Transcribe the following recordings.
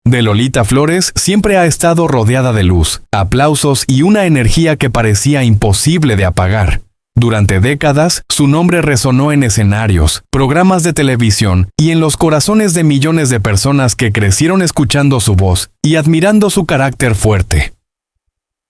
de Lolita Flores siempre ha estado rodeada de luz, aplausos y una energía que parecía imposible de apagar. Durante décadas, su nombre resonó en escenarios, programas de televisión y en los corazones de millones de personas que crecieron escuchando su voz y admirando su carácter fuerte.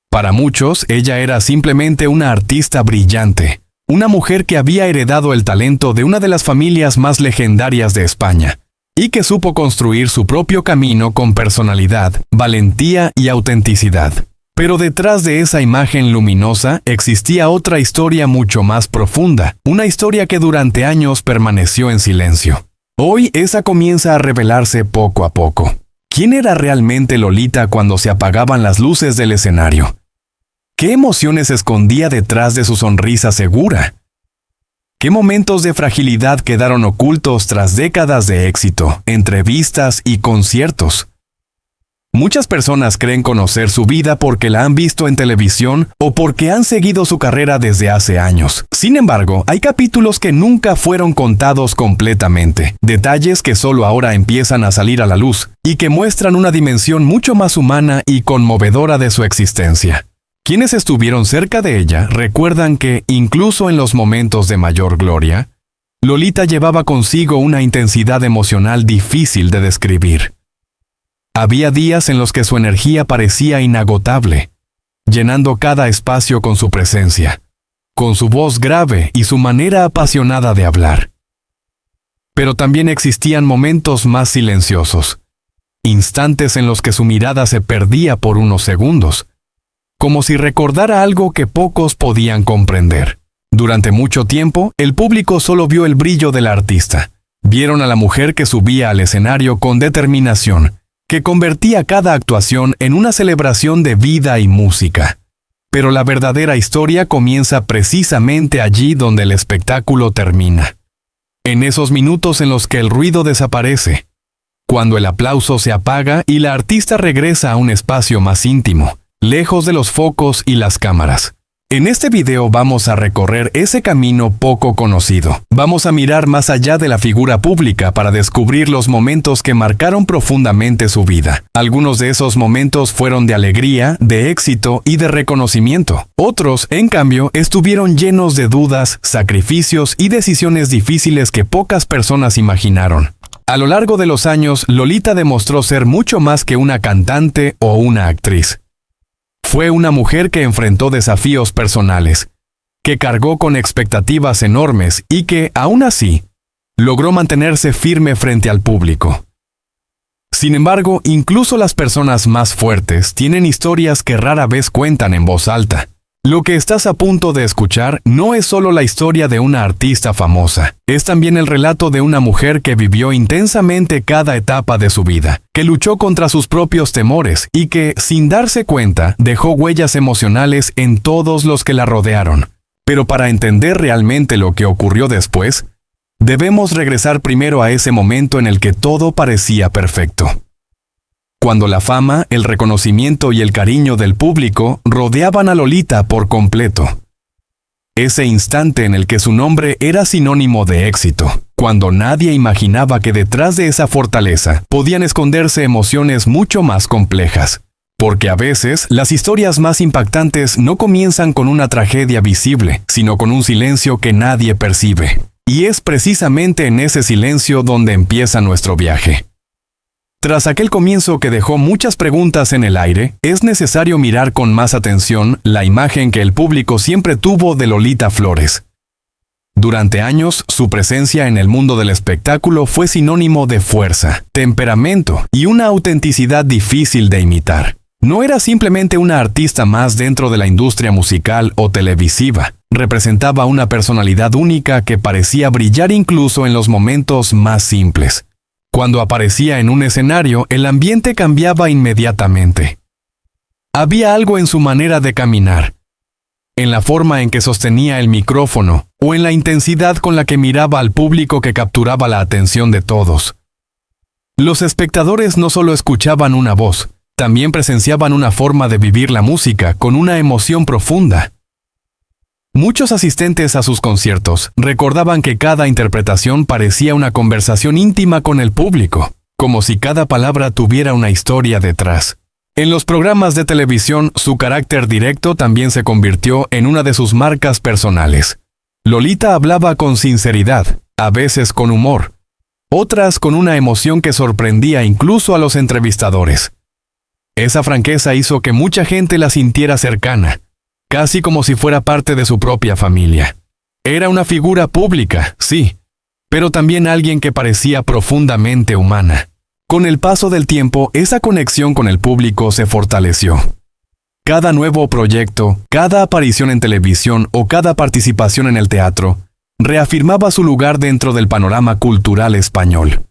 Para muchos, ella era simplemente una artista brillante, una mujer que había heredado el talento de una de las familias más legendarias de España, y que supo construir su propio camino con personalidad, valentía y autenticidad. Pero detrás de esa imagen luminosa existía otra historia mucho más profunda, una historia que durante años permaneció en silencio. Hoy esa comienza a revelarse poco a poco. ¿Quién era realmente Lolita cuando se apagaban las luces del escenario? ¿Qué emociones escondía detrás de su sonrisa segura? ¿Qué momentos de fragilidad quedaron ocultos tras décadas de éxito, entrevistas y conciertos? Muchas personas creen conocer su vida porque la han visto en televisión o porque han seguido su carrera desde hace años. Sin embargo, hay capítulos que nunca fueron contados completamente, detalles que solo ahora empiezan a salir a la luz y que muestran una dimensión mucho más humana y conmovedora de su existencia. Quienes estuvieron cerca de ella recuerdan que, incluso en los momentos de mayor gloria, Lolita llevaba consigo una intensidad emocional difícil de describir. Había días en los que su energía parecía inagotable, llenando cada espacio con su presencia, con su voz grave y su manera apasionada de hablar. Pero también existían momentos más silenciosos, instantes en los que su mirada se perdía por unos segundos, como si recordara algo que pocos podían comprender. Durante mucho tiempo, el público solo vio el brillo de la artista. Vieron a la mujer que subía al escenario con determinación, que convertía cada actuación en una celebración de vida y música. Pero la verdadera historia comienza precisamente allí donde el espectáculo termina. En esos minutos en los que el ruido desaparece, cuando el aplauso se apaga y la artista regresa a un espacio más íntimo, lejos de los focos y las cámaras. En este video vamos a recorrer ese camino poco conocido. Vamos a mirar más allá de la figura pública para descubrir los momentos que marcaron profundamente su vida. Algunos de esos momentos fueron de alegría, de éxito y de reconocimiento. Otros, en cambio, estuvieron llenos de dudas, sacrificios y decisiones difíciles que pocas personas imaginaron. A lo largo de los años, Lolita demostró ser mucho más que una cantante o una actriz. Fue una mujer que enfrentó desafíos personales, que cargó con expectativas enormes y que, aún así, logró mantenerse firme frente al público. Sin embargo, incluso las personas más fuertes tienen historias que rara vez cuentan en voz alta. Lo que estás a punto de escuchar no es solo la historia de una artista famosa, es también el relato de una mujer que vivió intensamente cada etapa de su vida, que luchó contra sus propios temores y que, sin darse cuenta, dejó huellas emocionales en todos los que la rodearon. Pero para entender realmente lo que ocurrió después, debemos regresar primero a ese momento en el que todo parecía perfecto. Cuando la fama, el reconocimiento y el cariño del público rodeaban a Lolita por completo. Ese instante en el que su nombre era sinónimo de éxito, cuando nadie imaginaba que detrás de esa fortaleza podían esconderse emociones mucho más complejas. Porque a veces, las historias más impactantes no comienzan con una tragedia visible, sino con un silencio que nadie percibe. Y es precisamente en ese silencio donde empieza nuestro viaje. Tras aquel comienzo que dejó muchas preguntas en el aire, es necesario mirar con más atención la imagen que el público siempre tuvo de Lolita Flores. Durante años, su presencia en el mundo del espectáculo fue sinónimo de fuerza, temperamento y una autenticidad difícil de imitar. No era simplemente una artista más dentro de la industria musical o televisiva. Representaba una personalidad única que parecía brillar incluso en los momentos más simples. Cuando aparecía en un escenario, el ambiente cambiaba inmediatamente. Había algo en su manera de caminar, en la forma en que sostenía el micrófono, o en la intensidad con la que miraba al público que capturaba la atención de todos. Los espectadores no solo escuchaban una voz, también presenciaban una forma de vivir la música con una emoción profunda. Muchos asistentes a sus conciertos recordaban que cada interpretación parecía una conversación íntima con el público, como si cada palabra tuviera una historia detrás. En los programas de televisión, su carácter directo también se convirtió en una de sus marcas personales. Lolita hablaba con sinceridad, a veces con humor, otras con una emoción que sorprendía incluso a los entrevistadores. Esa franqueza hizo que mucha gente la sintiera cercana, casi como si fuera parte de su propia familia. Era una figura pública, sí, pero también alguien que parecía profundamente humana. Con el paso del tiempo, esa conexión con el público se fortaleció. Cada nuevo proyecto, cada aparición en televisión o cada participación en el teatro, reafirmaba su lugar dentro del panorama cultural español.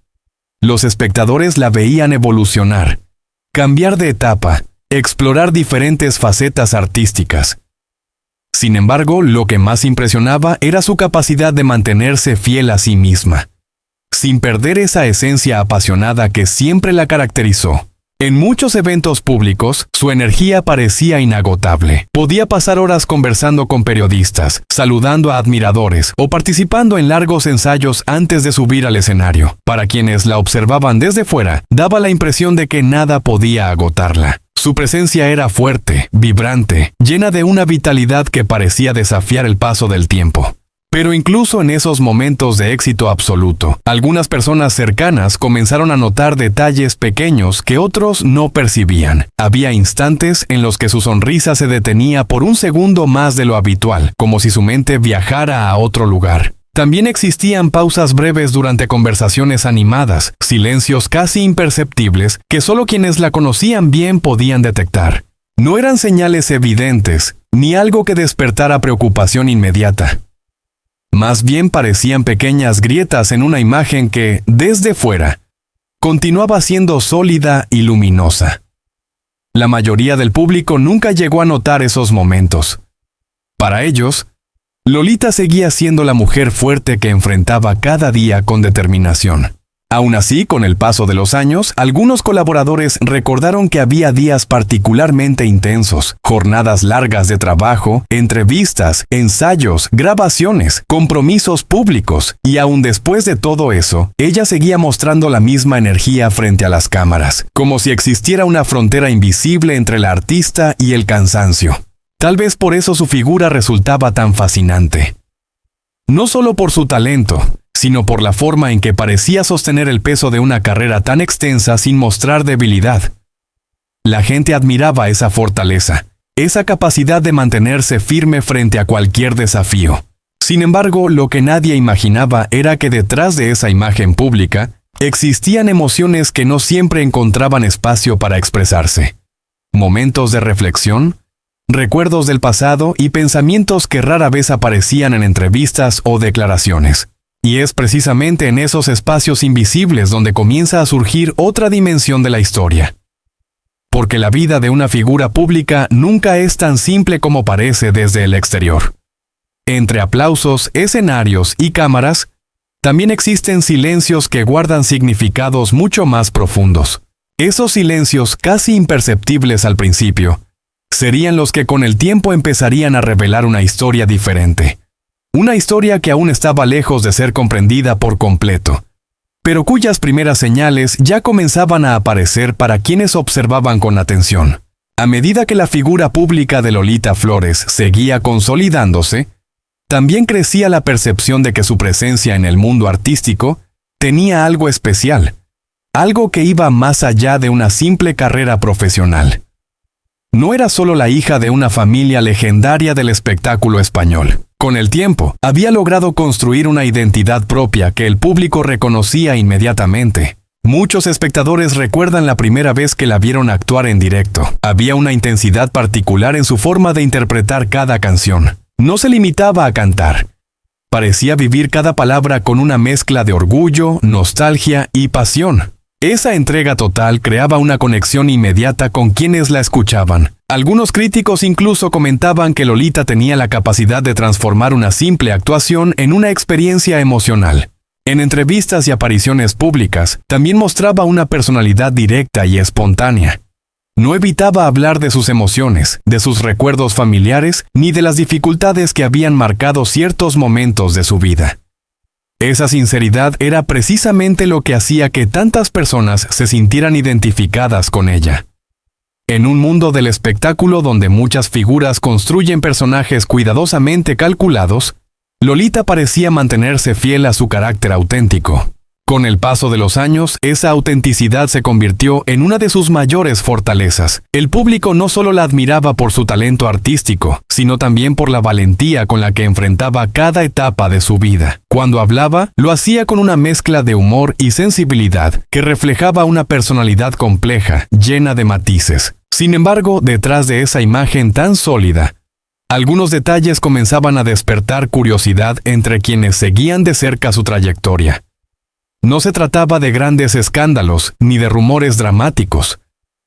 Los espectadores la veían evolucionar, cambiar de etapa, explorar diferentes facetas artísticas. Sin embargo, lo que más impresionaba era su capacidad de mantenerse fiel a sí misma, sin perder esa esencia apasionada que siempre la caracterizó. En muchos eventos públicos, su energía parecía inagotable. Podía pasar horas conversando con periodistas, saludando a admiradores o participando en largos ensayos antes de subir al escenario. Para quienes la observaban desde fuera, daba la impresión de que nada podía agotarla. Su presencia era fuerte, vibrante, llena de una vitalidad que parecía desafiar el paso del tiempo. Pero incluso en esos momentos de éxito absoluto, algunas personas cercanas comenzaron a notar detalles pequeños que otros no percibían. Había instantes en los que su sonrisa se detenía por un segundo más de lo habitual, como si su mente viajara a otro lugar. También existían pausas breves durante conversaciones animadas, silencios casi imperceptibles que solo quienes la conocían bien podían detectar. No eran señales evidentes, ni algo que despertara preocupación inmediata. Más bien parecían pequeñas grietas en una imagen que, desde fuera, continuaba siendo sólida y luminosa. La mayoría del público nunca llegó a notar esos momentos. Para ellos, Lolita seguía siendo la mujer fuerte que enfrentaba cada día con determinación. Aún así, con el paso de los años, algunos colaboradores recordaron que había días particularmente intensos, jornadas largas de trabajo, entrevistas, ensayos, grabaciones, compromisos públicos, y aún después de todo eso, ella seguía mostrando la misma energía frente a las cámaras, como si existiera una frontera invisible entre la artista y el cansancio. Tal vez por eso su figura resultaba tan fascinante. No solo por su talento, sino por la forma en que parecía sostener el peso de una carrera tan extensa sin mostrar debilidad. La gente admiraba esa fortaleza, esa capacidad de mantenerse firme frente a cualquier desafío. Sin embargo, lo que nadie imaginaba era que detrás de esa imagen pública existían emociones que no siempre encontraban espacio para expresarse. Momentos de reflexión, recuerdos del pasado y pensamientos que rara vez aparecían en entrevistas o declaraciones. Y es precisamente en esos espacios invisibles donde comienza a surgir otra dimensión de la historia. Porque la vida de una figura pública nunca es tan simple como parece desde el exterior. Entre aplausos, escenarios y cámaras, también existen silencios que guardan significados mucho más profundos. Esos silencios, casi imperceptibles al principio, serían los que con el tiempo empezarían a revelar una historia diferente. Una historia que aún estaba lejos de ser comprendida por completo, pero cuyas primeras señales ya comenzaban a aparecer para quienes observaban con atención. A medida que la figura pública de Lolita Flores seguía consolidándose, también crecía la percepción de que su presencia en el mundo artístico tenía algo especial, algo que iba más allá de una simple carrera profesional. No era solo la hija de una familia legendaria del espectáculo español. Con el tiempo, había logrado construir una identidad propia que el público reconocía inmediatamente. Muchos espectadores recuerdan la primera vez que la vieron actuar en directo. Había una intensidad particular en su forma de interpretar cada canción. No se limitaba a cantar. Parecía vivir cada palabra con una mezcla de orgullo, nostalgia y pasión. Esa entrega total creaba una conexión inmediata con quienes la escuchaban. Algunos críticos incluso comentaban que Lolita tenía la capacidad de transformar una simple actuación en una experiencia emocional. En entrevistas y apariciones públicas, también mostraba una personalidad directa y espontánea. No evitaba hablar de sus emociones, de sus recuerdos familiares, ni de las dificultades que habían marcado ciertos momentos de su vida. Esa sinceridad era precisamente lo que hacía que tantas personas se sintieran identificadas con ella. En un mundo del espectáculo donde muchas figuras construyen personajes cuidadosamente calculados, Lolita parecía mantenerse fiel a su carácter auténtico. Con el paso de los años, esa autenticidad se convirtió en una de sus mayores fortalezas. El público no solo la admiraba por su talento artístico, sino también por la valentía con la que enfrentaba cada etapa de su vida. Cuando hablaba, lo hacía con una mezcla de humor y sensibilidad que reflejaba una personalidad compleja, llena de matices. Sin embargo, detrás de esa imagen tan sólida, algunos detalles comenzaban a despertar curiosidad entre quienes seguían de cerca su trayectoria. No se trataba de grandes escándalos ni de rumores dramáticos,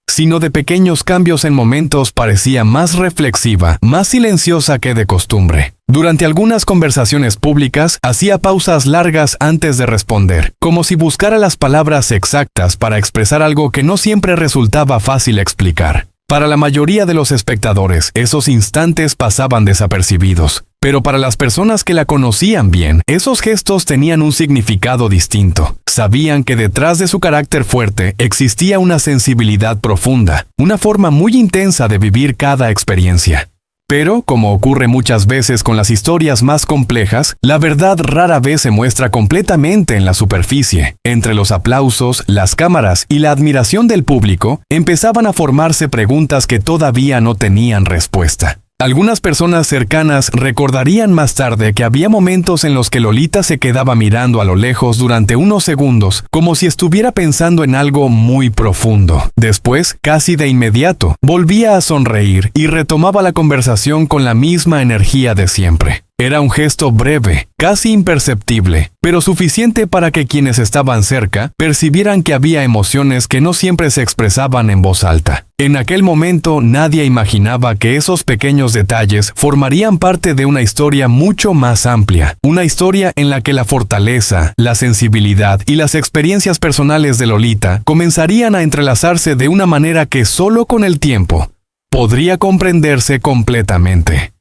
sino de pequeños cambios en momentos. Parecía más reflexiva, más silenciosa que de costumbre. Durante algunas conversaciones públicas, hacía pausas largas antes de responder, como si buscara las palabras exactas para expresar algo que no siempre resultaba fácil explicar. Para la mayoría de los espectadores, esos instantes pasaban desapercibidos. Pero para las personas que la conocían bien, esos gestos tenían un significado distinto. Sabían que detrás de su carácter fuerte existía una sensibilidad profunda, una forma muy intensa de vivir cada experiencia. Pero, como ocurre muchas veces con las historias más complejas, la verdad rara vez se muestra completamente en la superficie. Entre los aplausos, las cámaras y la admiración del público, empezaban a formarse preguntas que todavía no tenían respuesta. Algunas personas cercanas recordarían más tarde que había momentos en los que Lolita se quedaba mirando a lo lejos durante unos segundos, como si estuviera pensando en algo muy profundo. Después, casi de inmediato, volvía a sonreír y retomaba la conversación con la misma energía de siempre. Era un gesto breve, casi imperceptible, pero suficiente para que quienes estaban cerca percibieran que había emociones que no siempre se expresaban en voz alta. En aquel momento nadie imaginaba que esos pequeños detalles formarían parte de una historia mucho más amplia, una historia en la que la fortaleza, la sensibilidad y las experiencias personales de Lolita comenzarían a entrelazarse de una manera que solo con el tiempo podría comprenderse completamente.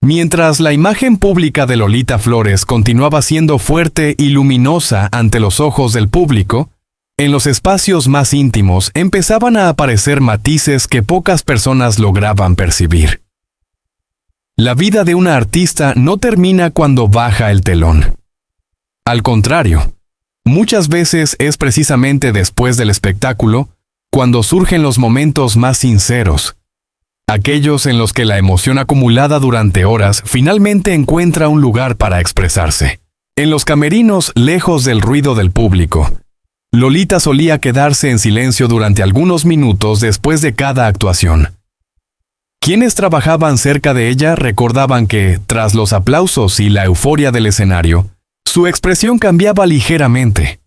Mientras la imagen pública de Lolita Flores continuaba siendo fuerte y luminosa ante los ojos del público, en los espacios más íntimos empezaban a aparecer matices que pocas personas lograban percibir. La vida de una artista no termina cuando baja el telón. Al contrario, muchas veces es precisamente después del espectáculo cuando surgen los momentos más sinceros, aquellos en los que la emoción acumulada durante horas finalmente encuentra un lugar para expresarse. En los camerinos, lejos del ruido del público, Lolita solía quedarse en silencio durante algunos minutos después de cada actuación. Quienes trabajaban cerca de ella recordaban que, tras los aplausos y la euforia del escenario, su expresión cambiaba ligeramente.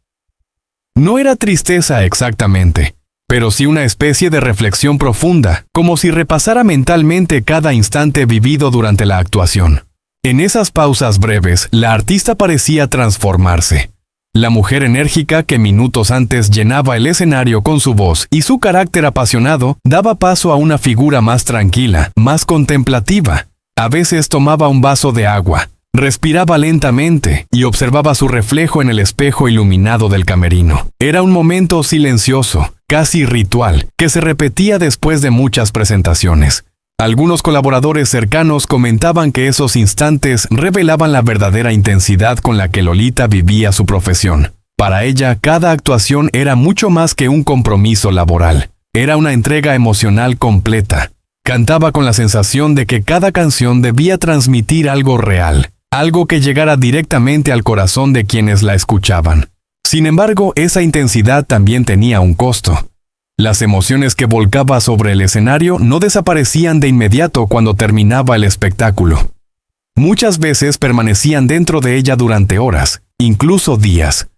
No era tristeza exactamente, pero sí una especie de reflexión profunda, como si repasara mentalmente cada instante vivido durante la actuación. En esas pausas breves, la artista parecía transformarse. La mujer enérgica que minutos antes llenaba el escenario con su voz y su carácter apasionado daba paso a una figura más tranquila, más contemplativa. A veces tomaba un vaso de agua, respiraba lentamente y observaba su reflejo en el espejo iluminado del camerino. Era un momento silencioso, casi ritual, que se repetía después de muchas presentaciones. Algunos colaboradores cercanos comentaban que esos instantes revelaban la verdadera intensidad con la que Lolita vivía su profesión. Para ella, cada actuación era mucho más que un compromiso laboral. Era una entrega emocional completa. Cantaba con la sensación de que cada canción debía transmitir algo real, algo que llegara directamente al corazón de quienes la escuchaban. Sin embargo, esa intensidad también tenía un costo. Las emociones que volcaba sobre el escenario no desaparecían de inmediato cuando terminaba el espectáculo. Muchas veces permanecían dentro de ella durante horas, incluso días.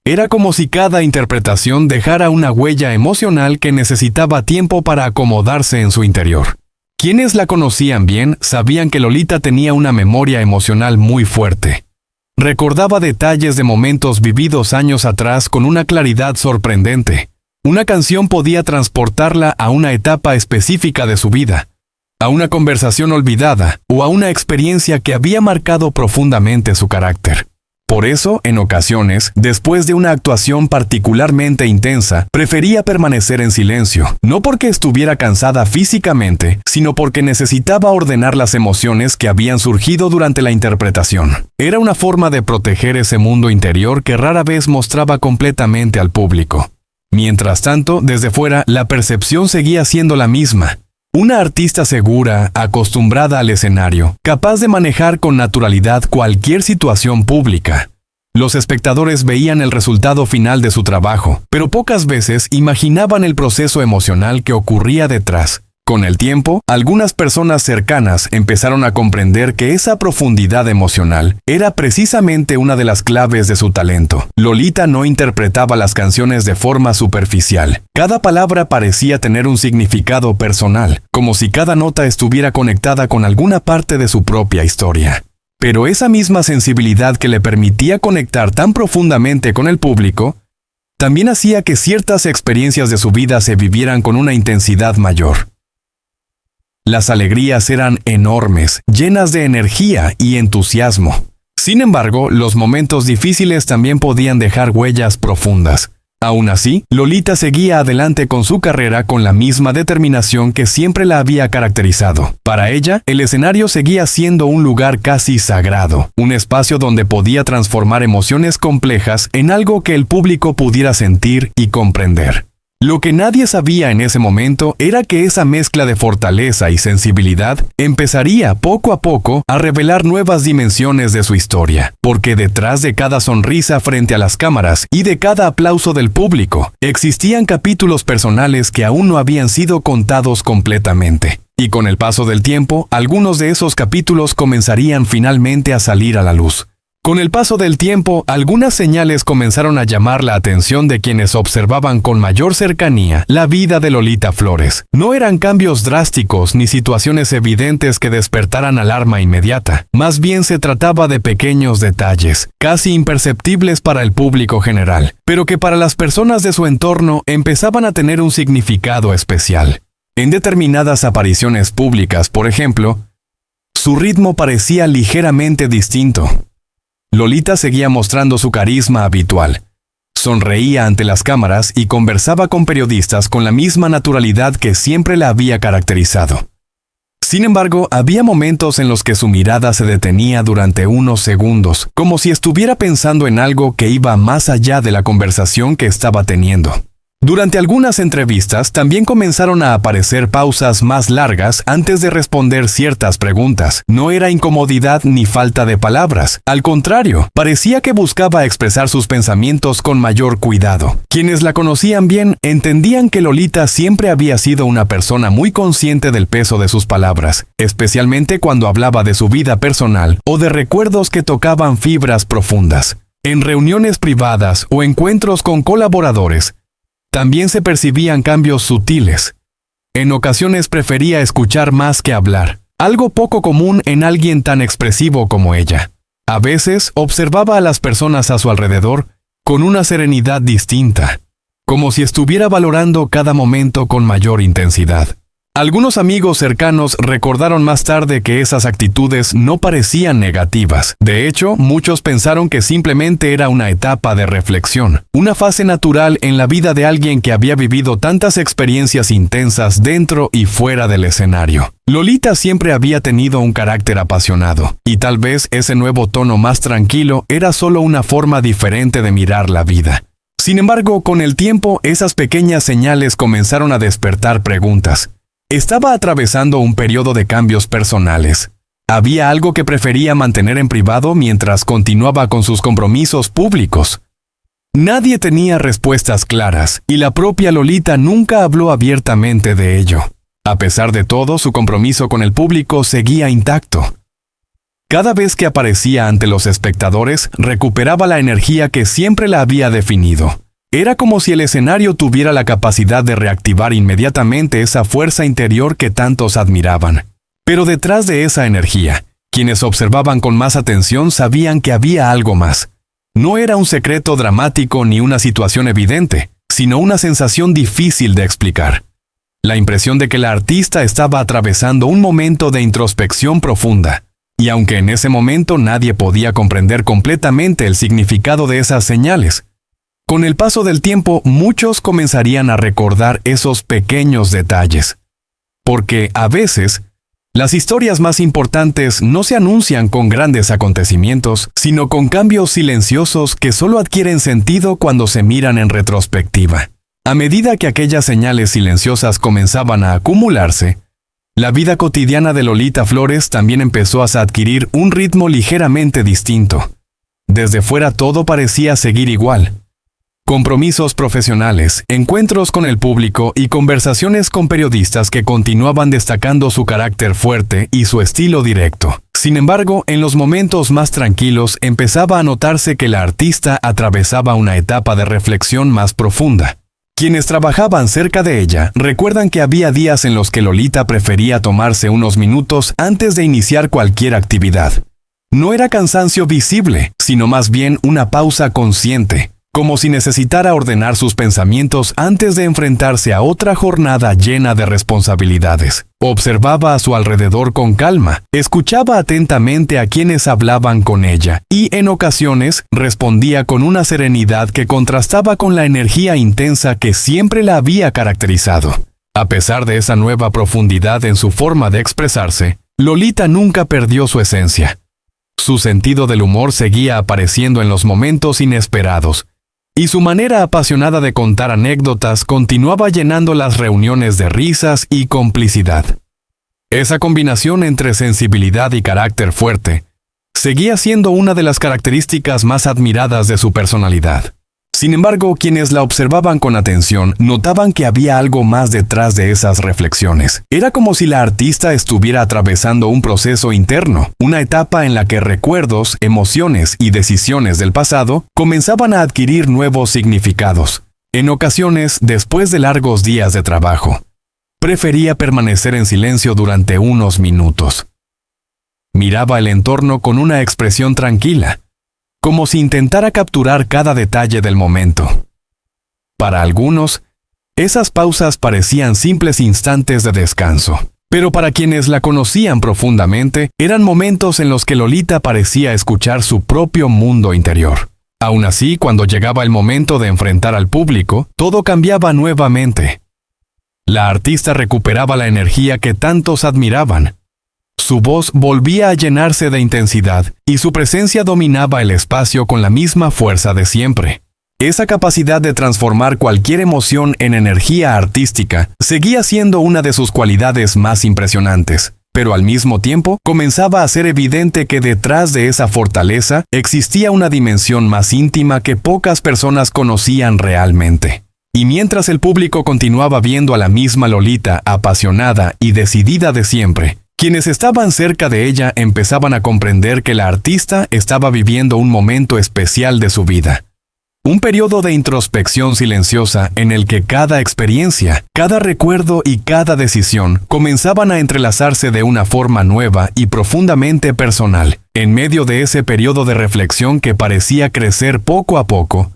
Era como si cada interpretación dejara una huella emocional que necesitaba tiempo para acomodarse en su interior. Quienes la conocían bien sabían que Lolita tenía una memoria emocional muy fuerte. Recordaba detalles de momentos vividos años atrás con una claridad sorprendente. Una canción podía transportarla a una etapa específica de su vida, a una conversación olvidada o a una experiencia que había marcado profundamente su carácter. Por eso, en ocasiones, después de una actuación particularmente intensa, prefería permanecer en silencio, no porque estuviera cansada físicamente, sino porque necesitaba ordenar las emociones que habían surgido durante la interpretación. Era una forma de proteger ese mundo interior que rara vez mostraba completamente al público. Mientras tanto, desde fuera, la percepción seguía siendo la misma. Una artista segura, acostumbrada al escenario, capaz de manejar con naturalidad cualquier situación pública. Los espectadores veían el resultado final de su trabajo, pero pocas veces imaginaban el proceso emocional que ocurría detrás. Con el tiempo, algunas personas cercanas empezaron a comprender que esa profundidad emocional era precisamente una de las claves de su talento. Lolita no interpretaba las canciones de forma superficial. Cada palabra parecía tener un significado personal, como si cada nota estuviera conectada con alguna parte de su propia historia. Pero esa misma sensibilidad que le permitía conectar tan profundamente con el público, también hacía que ciertas experiencias de su vida se vivieran con una intensidad mayor. Las alegrías eran enormes, llenas de energía y entusiasmo. Sin embargo, los momentos difíciles también podían dejar huellas profundas. Aún así, Lolita seguía adelante con su carrera con la misma determinación que siempre la había caracterizado. Para ella, el escenario seguía siendo un lugar casi sagrado, un espacio donde podía transformar emociones complejas en algo que el público pudiera sentir y comprender. Lo que nadie sabía en ese momento era que esa mezcla de fortaleza y sensibilidad empezaría poco a poco a revelar nuevas dimensiones de su historia, porque detrás de cada sonrisa frente a las cámaras y de cada aplauso del público, existían capítulos personales que aún no habían sido contados completamente. Y con el paso del tiempo, algunos de esos capítulos comenzarían finalmente a salir a la luz. Con el paso del tiempo, algunas señales comenzaron a llamar la atención de quienes observaban con mayor cercanía la vida de Lolita Flores. No eran cambios drásticos ni situaciones evidentes que despertaran alarma inmediata. Más bien se trataba de pequeños detalles, casi imperceptibles para el público general, pero que para las personas de su entorno empezaban a tener un significado especial. En determinadas apariciones públicas, por ejemplo, su ritmo parecía ligeramente distinto. Lolita seguía mostrando su carisma habitual. Sonreía ante las cámaras y conversaba con periodistas con la misma naturalidad que siempre la había caracterizado. Sin embargo, había momentos en los que su mirada se detenía durante unos segundos, como si estuviera pensando en algo que iba más allá de la conversación que estaba teniendo. Durante algunas entrevistas también comenzaron a aparecer pausas más largas antes de responder ciertas preguntas. No era incomodidad ni falta de palabras. Al contrario, parecía que buscaba expresar sus pensamientos con mayor cuidado. Quienes la conocían bien entendían que Lolita siempre había sido una persona muy consciente del peso de sus palabras, especialmente cuando hablaba de su vida personal o de recuerdos que tocaban fibras profundas. En reuniones privadas o encuentros con colaboradores, también se percibían cambios sutiles. En ocasiones prefería escuchar más que hablar, algo poco común en alguien tan expresivo como ella. A veces observaba a las personas a su alrededor con una serenidad distinta, como si estuviera valorando cada momento con mayor intensidad. Algunos amigos cercanos recordaron más tarde que esas actitudes no parecían negativas. De hecho, muchos pensaron que simplemente era una etapa de reflexión, una fase natural en la vida de alguien que había vivido tantas experiencias intensas dentro y fuera del escenario. Lolita siempre había tenido un carácter apasionado, y tal vez ese nuevo tono más tranquilo era solo una forma diferente de mirar la vida. Sin embargo, con el tiempo, esas pequeñas señales comenzaron a despertar preguntas. Estaba atravesando un periodo de cambios personales. ¿Había algo que prefería mantener en privado mientras continuaba con sus compromisos públicos? Nadie tenía respuestas claras, y la propia Lolita nunca habló abiertamente de ello. A pesar de todo, su compromiso con el público seguía intacto. Cada vez que aparecía ante los espectadores, recuperaba la energía que siempre la había definido. Era como si el escenario tuviera la capacidad de reactivar inmediatamente esa fuerza interior que tantos admiraban. Pero detrás de esa energía, quienes observaban con más atención sabían que había algo más. No era un secreto dramático ni una situación evidente, sino una sensación difícil de explicar. La impresión de que la artista estaba atravesando un momento de introspección profunda. Y aunque en ese momento nadie podía comprender completamente el significado de esas señales, con el paso del tiempo muchos comenzarían a recordar esos pequeños detalles. Porque, a veces, las historias más importantes no se anuncian con grandes acontecimientos, sino con cambios silenciosos que solo adquieren sentido cuando se miran en retrospectiva. A medida que aquellas señales silenciosas comenzaban a acumularse, la vida cotidiana de Lolita Flores también empezó a adquirir un ritmo ligeramente distinto. Desde fuera todo parecía seguir igual. Compromisos profesionales, encuentros con el público y conversaciones con periodistas que continuaban destacando su carácter fuerte y su estilo directo. Sin embargo, en los momentos más tranquilos empezaba a notarse que la artista atravesaba una etapa de reflexión más profunda. Quienes trabajaban cerca de ella recuerdan que había días en los que Lolita prefería tomarse unos minutos antes de iniciar cualquier actividad. No era cansancio visible, sino más bien una pausa consciente, como si necesitara ordenar sus pensamientos antes de enfrentarse a otra jornada llena de responsabilidades. Observaba a su alrededor con calma, escuchaba atentamente a quienes hablaban con ella y, en ocasiones, respondía con una serenidad que contrastaba con la energía intensa que siempre la había caracterizado. A pesar de esa nueva profundidad en su forma de expresarse, Lolita nunca perdió su esencia. Su sentido del humor seguía apareciendo en los momentos inesperados, y su manera apasionada de contar anécdotas continuaba llenando las reuniones de risas y complicidad. Esa combinación entre sensibilidad y carácter fuerte seguía siendo una de las características más admiradas de su personalidad. Sin embargo, quienes la observaban con atención notaban que había algo más detrás de esas reflexiones. Era como si la artista estuviera atravesando un proceso interno, una etapa en la que recuerdos, emociones y decisiones del pasado comenzaban a adquirir nuevos significados. En ocasiones, después de largos días de trabajo, prefería permanecer en silencio durante unos minutos. Miraba el entorno con una expresión tranquila, como si intentara capturar cada detalle del momento. Para algunos, esas pausas parecían simples instantes de descanso, pero para quienes la conocían profundamente, eran momentos en los que Lolita parecía escuchar su propio mundo interior. Aún así, cuando llegaba el momento de enfrentar al público, todo cambiaba nuevamente. La artista recuperaba la energía que tantos admiraban. Su voz volvía a llenarse de intensidad y su presencia dominaba el espacio con la misma fuerza de siempre. Esa capacidad de transformar cualquier emoción en energía artística seguía siendo una de sus cualidades más impresionantes, pero al mismo tiempo comenzaba a ser evidente que detrás de esa fortaleza existía una dimensión más íntima que pocas personas conocían realmente. Y mientras el público continuaba viendo a la misma Lolita apasionada y decidida de siempre, quienes estaban cerca de ella empezaban a comprender que la artista estaba viviendo un momento especial de su vida. Un periodo de introspección silenciosa en el que cada experiencia, cada recuerdo y cada decisión comenzaban a entrelazarse de una forma nueva y profundamente personal. En medio de ese periodo de reflexión que parecía crecer poco a poco,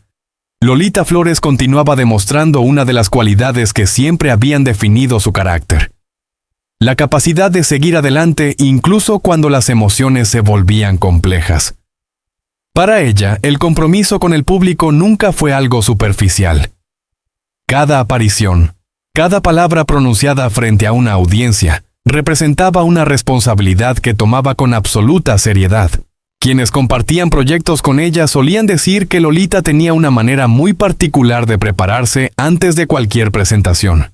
Lolita Flores continuaba demostrando una de las cualidades que siempre habían definido su carácter: la capacidad de seguir adelante incluso cuando las emociones se volvían complejas. Para ella, el compromiso con el público nunca fue algo superficial. Cada aparición, cada palabra pronunciada frente a una audiencia, representaba una responsabilidad que tomaba con absoluta seriedad. Quienes compartían proyectos con ella solían decir que Lolita tenía una manera muy particular de prepararse antes de cualquier presentación.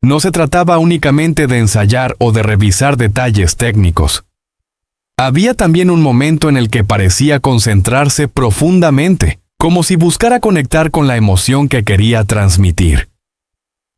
No se trataba únicamente de ensayar o de revisar detalles técnicos. Había también un momento en el que parecía concentrarse profundamente, como si buscara conectar con la emoción que quería transmitir.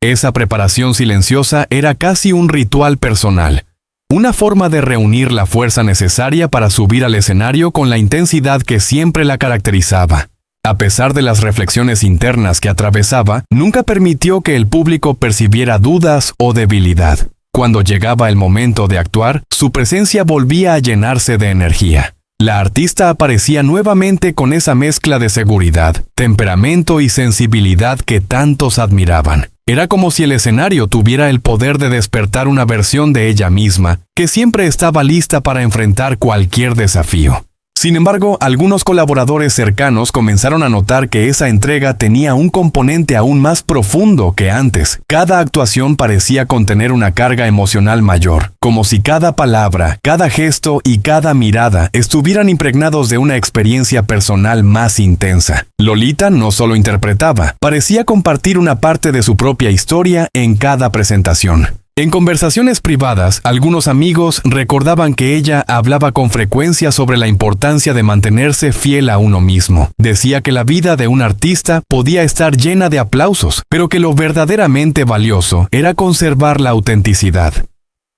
Esa preparación silenciosa era casi un ritual personal, una forma de reunir la fuerza necesaria para subir al escenario con la intensidad que siempre la caracterizaba. A pesar de las reflexiones internas que atravesaba, nunca permitió que el público percibiera dudas o debilidad. Cuando llegaba el momento de actuar, su presencia volvía a llenarse de energía. La artista aparecía nuevamente con esa mezcla de seguridad, temperamento y sensibilidad que tantos admiraban. Era como si el escenario tuviera el poder de despertar una versión de ella misma, que siempre estaba lista para enfrentar cualquier desafío. Sin embargo, algunos colaboradores cercanos comenzaron a notar que esa entrega tenía un componente aún más profundo que antes. Cada actuación parecía contener una carga emocional mayor, como si cada palabra, cada gesto y cada mirada estuvieran impregnados de una experiencia personal más intensa. Lolita no solo interpretaba, parecía compartir una parte de su propia historia en cada presentación. En conversaciones privadas, algunos amigos recordaban que ella hablaba con frecuencia sobre la importancia de mantenerse fiel a uno mismo. Decía que la vida de un artista podía estar llena de aplausos, pero que lo verdaderamente valioso era conservar la autenticidad.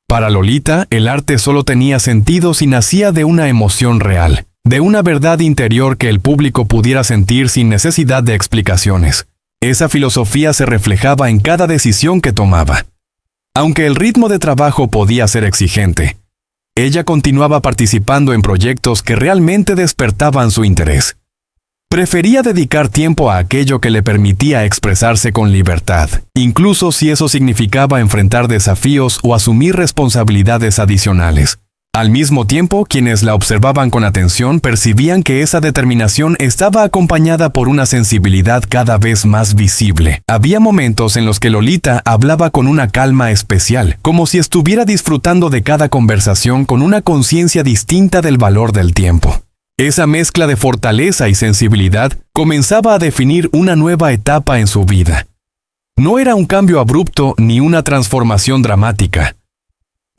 Para Lolita, el arte solo tenía sentido si nacía de una emoción real, de una verdad interior que el público pudiera sentir sin necesidad de explicaciones. Esa filosofía se reflejaba en cada decisión que tomaba. Aunque el ritmo de trabajo podía ser exigente, ella continuaba participando en proyectos que realmente despertaban su interés. Prefería dedicar tiempo a aquello que le permitía expresarse con libertad, incluso si eso significaba enfrentar desafíos o asumir responsabilidades adicionales. Al mismo tiempo, quienes la observaban con atención percibían que esa determinación estaba acompañada por una sensibilidad cada vez más visible. Había momentos en los que Lolita hablaba con una calma especial, como si estuviera disfrutando de cada conversación con una conciencia distinta del valor del tiempo. Esa mezcla de fortaleza y sensibilidad comenzaba a definir una nueva etapa en su vida. No era un cambio abrupto ni una transformación dramática.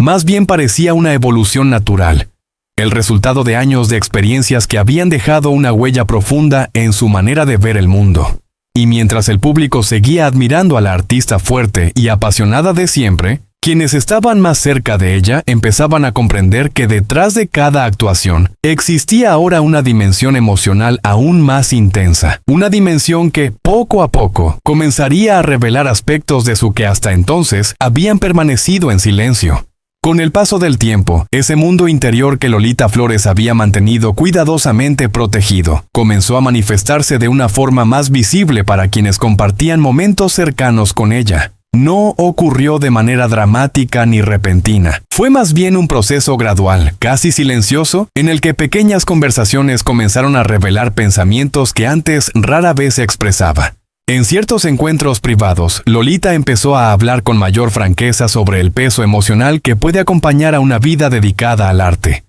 Más bien parecía una evolución natural, el resultado de años de experiencias que habían dejado una huella profunda en su manera de ver el mundo. Y mientras el público seguía admirando a la artista fuerte y apasionada de siempre, quienes estaban más cerca de ella empezaban a comprender que detrás de cada actuación existía ahora una dimensión emocional aún más intensa, una dimensión que, poco a poco, comenzaría a revelar aspectos de su que hasta entonces habían permanecido en silencio. Con el paso del tiempo, ese mundo interior que Lolita Flores había mantenido cuidadosamente protegido, comenzó a manifestarse de una forma más visible para quienes compartían momentos cercanos con ella. No ocurrió de manera dramática ni repentina. Fue más bien un proceso gradual, casi silencioso, en el que pequeñas conversaciones comenzaron a revelar pensamientos que antes rara vez se expresaba. En ciertos encuentros privados, Lolita empezó a hablar con mayor franqueza sobre el peso emocional que puede acompañar a una vida dedicada al arte.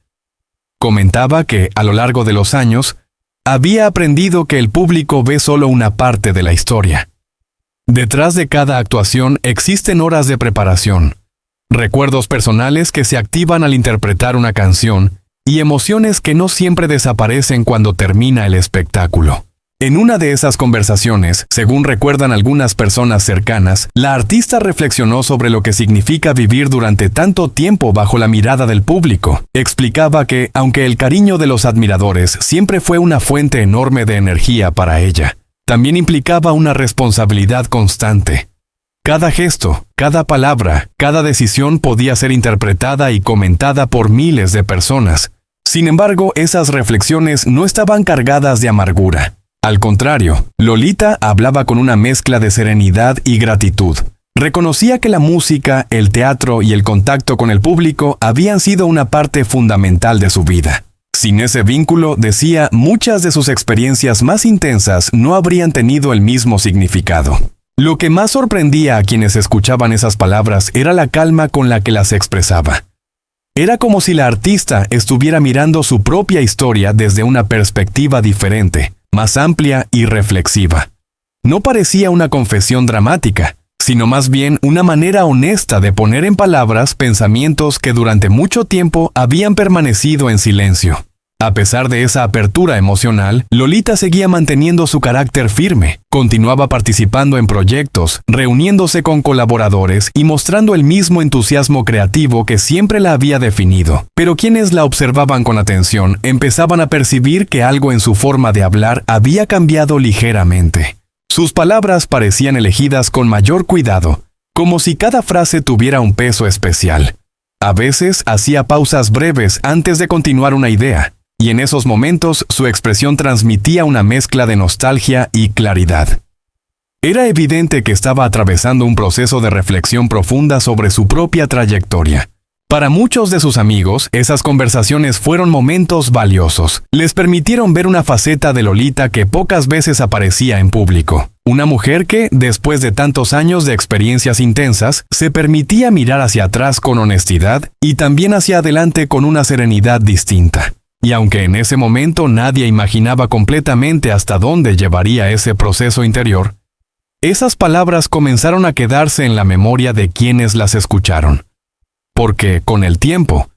Comentaba que, a lo largo de los años, había aprendido que el público ve solo una parte de la historia. Detrás de cada actuación existen horas de preparación, recuerdos personales que se activan al interpretar una canción y emociones que no siempre desaparecen cuando termina el espectáculo. En una de esas conversaciones, según recuerdan algunas personas cercanas, la artista reflexionó sobre lo que significa vivir durante tanto tiempo bajo la mirada del público. Explicaba que, aunque el cariño de los admiradores siempre fue una fuente enorme de energía para ella, también implicaba una responsabilidad constante. Cada gesto, cada palabra, cada decisión podía ser interpretada y comentada por miles de personas. Sin embargo, esas reflexiones no estaban cargadas de amargura. Al contrario, Lolita hablaba con una mezcla de serenidad y gratitud. Reconocía que la música, el teatro y el contacto con el público habían sido una parte fundamental de su vida. Sin ese vínculo, decía, muchas de sus experiencias más intensas no habrían tenido el mismo significado. Lo que más sorprendía a quienes escuchaban esas palabras era la calma con la que las expresaba. Era como si la artista estuviera mirando su propia historia desde una perspectiva diferente, más amplia y reflexiva. No parecía una confesión dramática, sino más bien una manera honesta de poner en palabras pensamientos que durante mucho tiempo habían permanecido en silencio. A pesar de esa apertura emocional, Lolita seguía manteniendo su carácter firme, continuaba participando en proyectos, reuniéndose con colaboradores y mostrando el mismo entusiasmo creativo que siempre la había definido. Pero quienes la observaban con atención empezaban a percibir que algo en su forma de hablar había cambiado ligeramente. Sus palabras parecían elegidas con mayor cuidado, como si cada frase tuviera un peso especial. A veces hacía pausas breves antes de continuar una idea, y en esos momentos su expresión transmitía una mezcla de nostalgia y claridad. Era evidente que estaba atravesando un proceso de reflexión profunda sobre su propia trayectoria. Para muchos de sus amigos, esas conversaciones fueron momentos valiosos. Les permitieron ver una faceta de Lolita que pocas veces aparecía en público. Una mujer que, después de tantos años de experiencias intensas, se permitía mirar hacia atrás con honestidad y también hacia adelante con una serenidad distinta. Y aunque en ese momento nadie imaginaba completamente hasta dónde llevaría ese proceso interior, esas palabras comenzaron a quedarse en la memoria de quienes las escucharon. Porque, con el tiempo,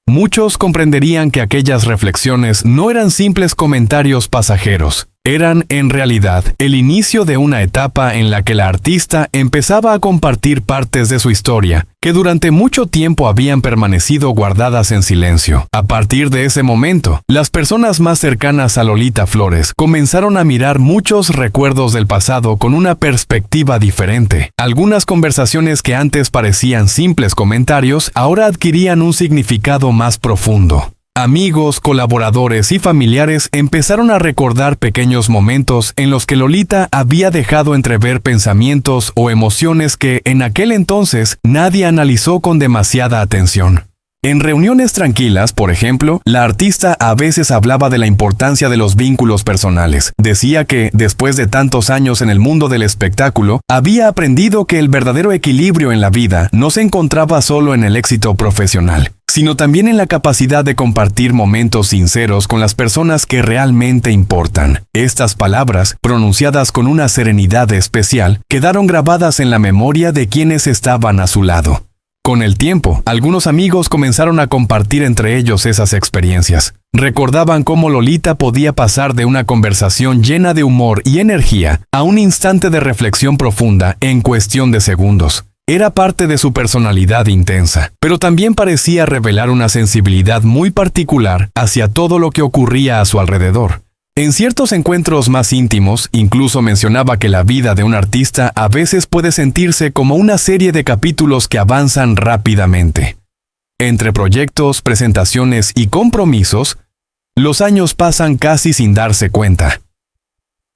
muchos comprenderían que aquellas reflexiones no eran simples comentarios pasajeros. Eran, en realidad, el inicio de una etapa en la que la artista empezaba a compartir partes de su historia que durante mucho tiempo habían permanecido guardadas en silencio. A partir de ese momento, las personas más cercanas a Lolita Flores comenzaron a mirar muchos recuerdos del pasado con una perspectiva diferente. Algunas conversaciones que antes parecían simples comentarios ahora adquirían un significado más profundo. Amigos, colaboradores y familiares empezaron a recordar pequeños momentos en los que Lolita había dejado entrever pensamientos o emociones que en aquel entonces nadie analizó con demasiada atención. En reuniones tranquilas, por ejemplo, la artista a veces hablaba de la importancia de los vínculos personales. Decía que, después de tantos años en el mundo del espectáculo, había aprendido que el verdadero equilibrio en la vida no se encontraba solo en el éxito profesional, sino también en la capacidad de compartir momentos sinceros con las personas que realmente importan. Estas palabras, pronunciadas con una serenidad especial, quedaron grabadas en la memoria de quienes estaban a su lado. Con el tiempo, algunos amigos comenzaron a compartir entre ellos esas experiencias. Recordaban cómo Lolita podía pasar de una conversación llena de humor y energía a un instante de reflexión profunda en cuestión de segundos. Era parte de su personalidad intensa, pero también parecía revelar una sensibilidad muy particular hacia todo lo que ocurría a su alrededor. En ciertos encuentros más íntimos, incluso mencionaba que la vida de un artista a veces puede sentirse como una serie de capítulos que avanzan rápidamente. Entre proyectos, presentaciones y compromisos, los años pasan casi sin darse cuenta.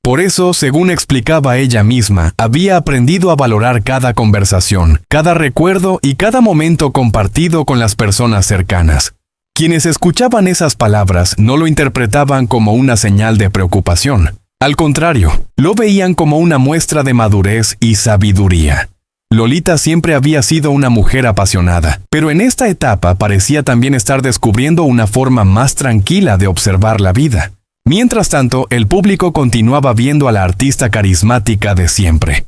Por eso, según explicaba ella misma, había aprendido a valorar cada conversación, cada recuerdo y cada momento compartido con las personas cercanas. Quienes escuchaban esas palabras no lo interpretaban como una señal de preocupación. Al contrario, lo veían como una muestra de madurez y sabiduría. Lolita siempre había sido una mujer apasionada, pero en esta etapa parecía también estar descubriendo una forma más tranquila de observar la vida. Mientras tanto, el público continuaba viendo a la artista carismática de siempre.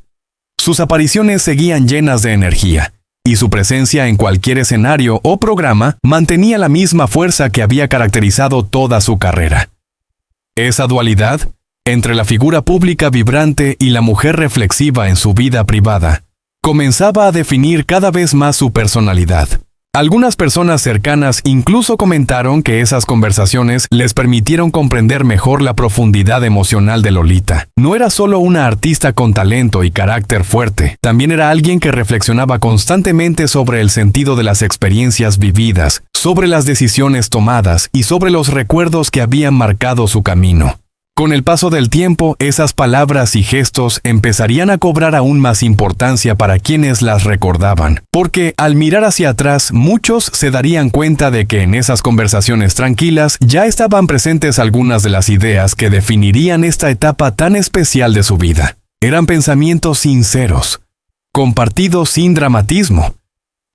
Sus apariciones seguían llenas de energía, y su presencia en cualquier escenario o programa mantenía la misma fuerza que había caracterizado toda su carrera. Esa dualidad, entre la figura pública vibrante y la mujer reflexiva en su vida privada, comenzaba a definir cada vez más su personalidad. Algunas personas cercanas incluso comentaron que esas conversaciones les permitieron comprender mejor la profundidad emocional de Lolita. No era solo una artista con talento y carácter fuerte, también era alguien que reflexionaba constantemente sobre el sentido de las experiencias vividas, sobre las decisiones tomadas y sobre los recuerdos que habían marcado su camino. Con el paso del tiempo, esas palabras y gestos empezarían a cobrar aún más importancia para quienes las recordaban, porque al mirar hacia atrás, muchos se darían cuenta de que en esas conversaciones tranquilas ya estaban presentes algunas de las ideas que definirían esta etapa tan especial de su vida. Eran pensamientos sinceros, compartidos sin dramatismo,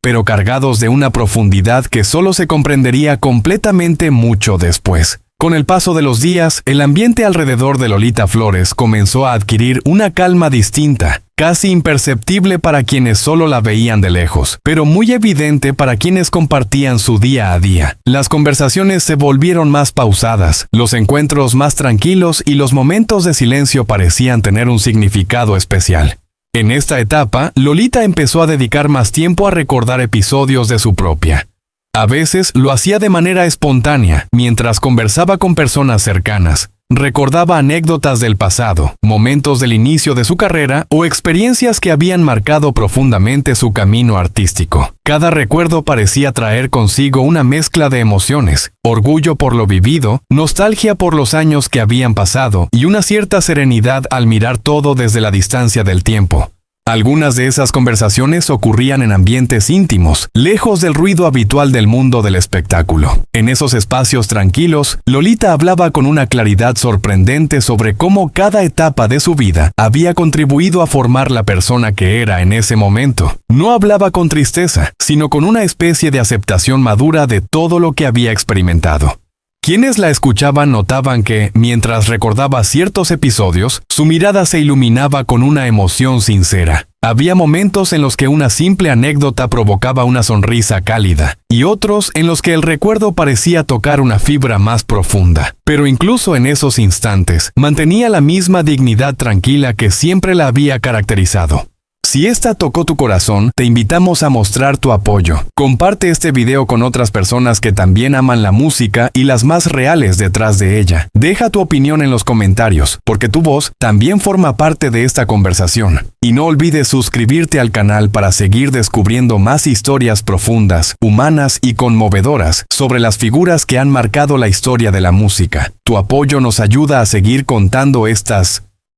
pero cargados de una profundidad que solo se comprendería completamente mucho después. Con el paso de los días, el ambiente alrededor de Lolita Flores comenzó a adquirir una calma distinta, casi imperceptible para quienes solo la veían de lejos, pero muy evidente para quienes compartían su día a día. Las conversaciones se volvieron más pausadas, los encuentros más tranquilos y los momentos de silencio parecían tener un significado especial. En esta etapa, Lolita empezó a dedicar más tiempo a recordar episodios de su propia. A veces lo hacía de manera espontánea, mientras conversaba con personas cercanas. Recordaba anécdotas del pasado, momentos del inicio de su carrera o experiencias que habían marcado profundamente su camino artístico. Cada recuerdo parecía traer consigo una mezcla de emociones, orgullo por lo vivido, nostalgia por los años que habían pasado y una cierta serenidad al mirar todo desde la distancia del tiempo. Algunas de esas conversaciones ocurrían en ambientes íntimos, lejos del ruido habitual del mundo del espectáculo. En esos espacios tranquilos, Lolita hablaba con una claridad sorprendente sobre cómo cada etapa de su vida había contribuido a formar la persona que era en ese momento. No hablaba con tristeza, sino con una especie de aceptación madura de todo lo que había experimentado. Quienes la escuchaban notaban que, mientras recordaba ciertos episodios, su mirada se iluminaba con una emoción sincera. Había momentos en los que una simple anécdota provocaba una sonrisa cálida, y otros en los que el recuerdo parecía tocar una fibra más profunda. Pero incluso en esos instantes, mantenía la misma dignidad tranquila que siempre la había caracterizado. Si esta tocó tu corazón, te invitamos a mostrar tu apoyo. Comparte este video con otras personas que también aman la música y las más reales detrás de ella. Deja tu opinión en los comentarios, porque tu voz también forma parte de esta conversación. Y no olvides suscribirte al canal para seguir descubriendo más historias profundas, humanas y conmovedoras sobre las figuras que han marcado la historia de la música. Tu apoyo nos ayuda a seguir contando estas